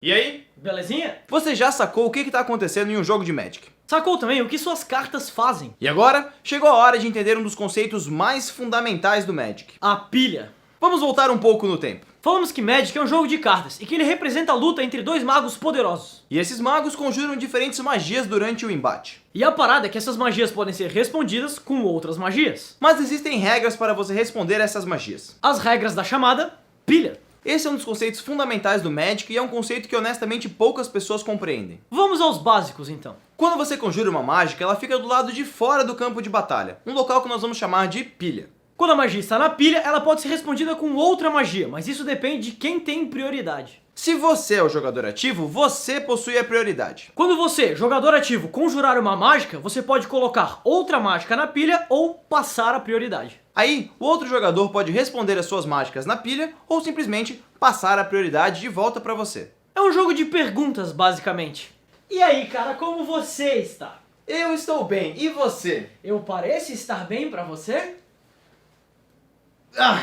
E aí? Belezinha? Você já sacou o que está acontecendo em um jogo de Magic? Sacou também o que suas cartas fazem? E agora, chegou a hora de entender um dos conceitos mais fundamentais do Magic. A pilha. Vamos voltar um pouco no tempo. Falamos que Magic é um jogo de cartas e que ele representa a luta entre dois magos poderosos. E esses magos conjuram diferentes magias durante o embate. E a parada é que essas magias podem ser respondidas com outras magias. Mas existem regras para você responder a essas magias. As regras da chamada pilha. Esse é um dos conceitos fundamentais do Magic e é um conceito que honestamente poucas pessoas compreendem. Vamos aos básicos então. Quando você conjura uma mágica, ela fica do lado de fora do campo de batalha, um local que nós vamos chamar de pilha. Quando a magia está na pilha, ela pode ser respondida com outra magia, mas isso depende de quem tem prioridade. Se você é o jogador ativo, você possui a prioridade. Quando você, jogador ativo, conjurar uma mágica, você pode colocar outra mágica na pilha ou passar a prioridade. Aí, o outro jogador pode responder as suas mágicas na pilha ou simplesmente passar a prioridade de volta para você. É um jogo de perguntas, basicamente. E aí, cara, como você está? Eu estou bem, e você? Eu pareço estar bem pra você?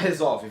Resolve.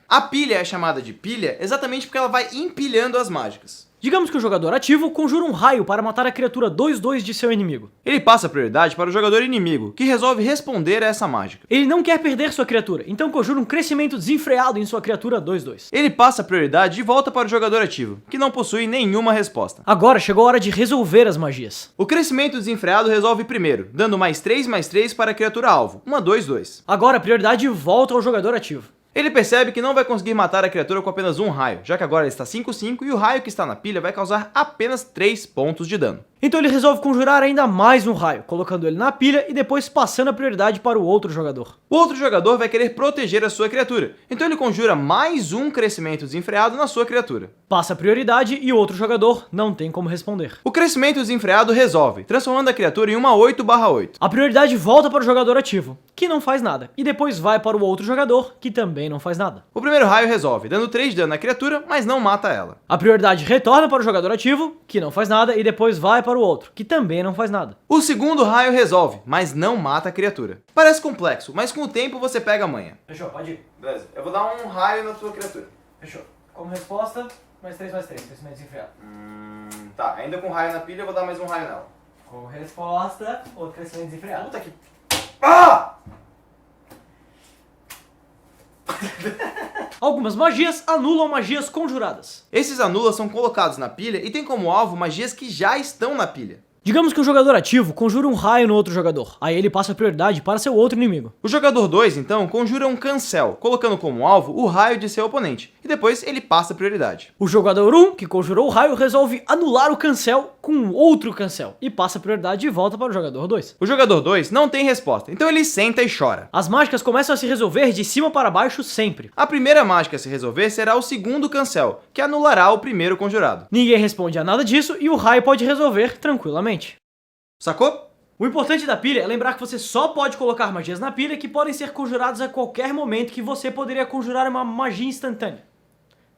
A pilha é chamada de pilha exatamente porque ela vai empilhando as mágicas. Digamos que o jogador ativo conjura um raio para matar a criatura 2/2 de seu inimigo. Ele passa a prioridade para o jogador inimigo, que resolve responder a essa mágica. Ele não quer perder sua criatura, então conjura um crescimento desenfreado em sua criatura 2/2. Ele passa a prioridade de volta para o jogador ativo, que não possui nenhuma resposta. Agora chegou a hora de resolver as magias. O crescimento desenfreado resolve primeiro, dando +3/+3 para a criatura alvo, uma 2/2. Agora a prioridade volta ao jogador ativo. Ele percebe que não vai conseguir matar a criatura com apenas um raio, já que agora ele está 5/5 e o raio que está na pilha vai causar apenas 3 pontos de dano. Então ele resolve conjurar ainda mais um raio, colocando ele na pilha e depois passando a prioridade para o outro jogador. O outro jogador vai querer proteger a sua criatura, então ele conjura mais um crescimento desenfreado na sua criatura. Passa a prioridade e o outro jogador não tem como responder. O crescimento desenfreado resolve, transformando a criatura em uma 8/8. A prioridade volta para o jogador ativo, que não faz nada, e depois vai para o outro jogador, que também não faz nada. O primeiro raio resolve, dando 3 de dano na criatura, mas não mata ela. A prioridade retorna para o jogador ativo, que não faz nada, e depois vai para o outro, que também não faz nada. O segundo raio resolve, mas não mata a criatura. Parece complexo, mas com o tempo você pega a manha. Fechou, pode ir. Beleza, eu vou dar um raio na sua criatura. Fechou. Como resposta, +3/3, crescimento desenfreado. Tá, ainda com raio na pilha eu vou dar mais um raio nela. Como resposta, outro crescimento desenfreado. Puta que... Ah! Algumas magias anulam magias conjuradas. Esses anulas são colocados na pilha e tem como alvo magias que já estão na pilha. Digamos que o jogador ativo conjura um raio no outro jogador, aí ele passa a prioridade para seu outro inimigo. O jogador 2, então, conjura um cancel, colocando como alvo o raio de seu oponente, e depois ele passa a prioridade. O jogador 1, que conjurou o raio, resolve anular o cancel com outro cancel, e passa a prioridade de volta para o jogador 2. O jogador 2 não tem resposta, então ele senta e chora. As mágicas começam a se resolver de cima para baixo sempre. A primeira mágica a se resolver será o segundo cancel, que anulará o primeiro conjurado. Ninguém responde a nada disso e o raio pode resolver tranquilamente. Sacou? O importante da pilha é lembrar que você só pode colocar magias na pilha que podem ser conjuradas a qualquer momento que você poderia conjurar uma magia instantânea.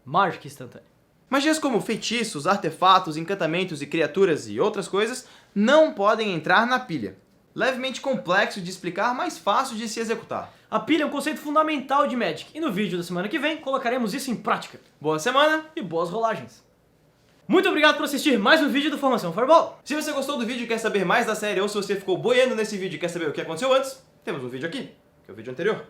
Mágica instantânea. Magias como feitiços, artefatos, encantamentos e criaturas e outras coisas não podem entrar na pilha. Levemente complexo de explicar, mas fácil de se executar. A pilha é um conceito fundamental de Magic e no vídeo da semana que vem colocaremos isso em prática. Boa semana E boas rolagens. Muito obrigado por assistir mais um vídeo do Formação Fireball. Se você gostou do vídeo e quer saber mais da série, ou se você ficou boiando nesse vídeo e quer saber o que aconteceu antes, temos um vídeo aqui, que é o vídeo anterior.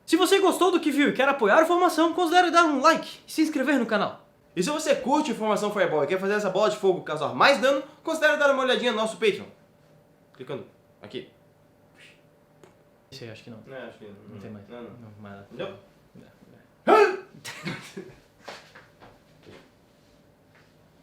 Se você gostou do que viu e quer apoiar a Formação, considere dar um like e se inscrever no canal. E se você curte Formação Fireball e quer fazer essa bola de fogo causar mais dano, considere dar uma olhadinha no nosso Patreon. Clicando aqui. Isso aí, acho que não. Não, acho que Não tem mais. Não. mais nada. Entendeu?